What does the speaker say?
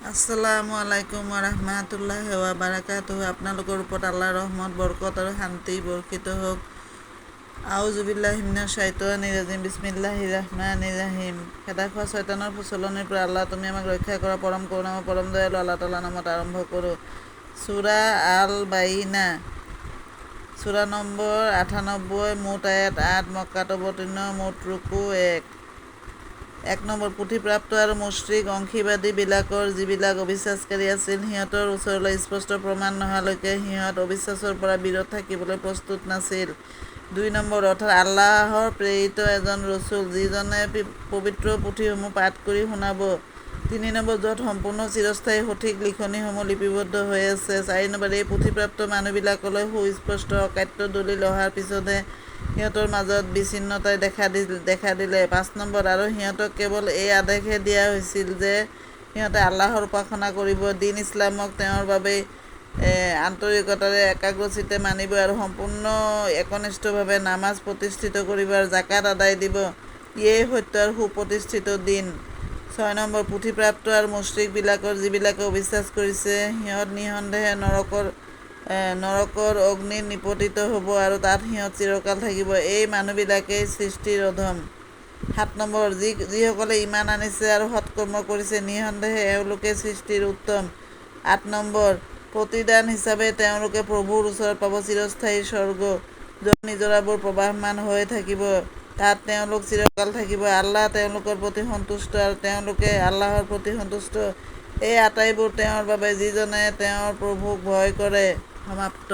আসসালামু আলাইকুম ওৰহমাতুল্লাহি ওয়া বাৰাকাতুহু। আপোনালোকৰ ওপৰত আল্লাহৰ ৰহমত, বৰকত আৰু শান্তি বৰ্ষিত হওক। আউযু বিল্লাহি মিনাশ শাইতানিৰ ৰাজিম। বিসমিল্লাহিৰ ৰহমানিৰ ৰহিম। খেদা খোৱা শয়তানৰ প্ৰচলনিৰ পৰা আল্লাহ তুমি আমাক ৰক্ষা কৰা। পৰম কৰুণাময় পৰম দয়ালু আল্লাহ তাআলাৰ নামত আৰম্ভ কৰোঁ। সূৰা আল বাইনা, সূৰা নম্বৰ ৯৮, মুঠ আয়াত ৮, মক্কাত অৱতীৰ্ণ, মুঠ ৰুকু ১ নম্বৰ। পুথিপ্ৰাপ্ত আৰু মুশ্ৰিক অংশীবাদীবিলাকৰ যিবিলাক অবিশ্বাসকাৰী আছিল, সিহঁতৰ ওচৰলৈ স্পষ্ট প্ৰমাণ নহালৈকে সিহঁত অবিশ্বাসৰ পৰা বিৰত থাকিবলৈ প্ৰস্তুত নাছিল। ২ নম্বৰ, অৰ্থাৎ আল্লাহৰ প্ৰেৰিত এজন ৰচুল, যিজনে পবিত্ৰ পুথিসমূহ পাঠ কৰি শুনাব। ৩ নম্বৰ, য'ত সম্পূৰ্ণ চিৰস্থায়ী সঠিক লিখনিসমূহ লিপিবদ্ধ হৈ আছে। ৪ নম্বৰ, এই পুথিপ্ৰাপ্ত মানুহবিলাকলৈ সুস্পষ্ট অকাট্য দলিল অহাৰ পিছতহে সিহঁতৰ মাজত বিচ্ছিন্নতাই দেখা দিলে। ৫ নম্বৰ, আৰু সিহঁতক কেৱল এই আদেশহে দিয়া হৈছিল যে সিহঁতে আল্লাহৰ উপাসনা কৰিব, দিন ইছলামক তেওঁৰ বাবেই আন্তৰিকতাৰে একাগ্ৰচিত্তে মানিব আৰু সম্পূৰ্ণ একনিষ্ঠভাৱে নামাজ প্ৰতিষ্ঠিত কৰিব আৰু জাকাত আদায় দিব। ইয়েই সত্য আৰু সুপ্ৰতিষ্ঠিত দিন। ৬ নম্বৰ, পুথিপ্ৰাপ্ত আৰু মুশ্ৰিকবিলাকৰ যিবিলাকে অবিশ্বাস কৰিছে, সিহঁত নিঃসন্দেহে নৰকৰ অগ্নিত নিপতিত হ'ব আৰু তাত সিহঁত চিৰকাল থাকিব। এই মানুহবিলাকেই সৃষ্টিৰ অধম। ৭ নম্বৰ, যিসকলে ঈমান আনিছে আৰু সৎকৰ্ম কৰিছে, নিঃসন্দেহে এওঁলোকেই সৃষ্টিৰ উত্তম। ৮ নম্বৰ, প্ৰতিদান হিচাপে তেওঁলোকে প্ৰভুৰ ওচৰত পাব চিৰস্থায়ী স্বৰ্গ, য'ত নিজৰাবোৰ প্ৰবাহমান হৈ থাকিব। তাত তেওঁলোক চিৰকাল থাকিব। আল্লাহ তেওঁলোকৰ প্ৰতি সন্তুষ্ট আৰু তেওঁলোকে আল্লাহৰ প্ৰতি সন্তুষ্ট। এই আটাইবোৰ তেওঁৰ বাবে যিজনে তেওঁৰ প্ৰভুক ভয় কৰে। সমাপ্ত।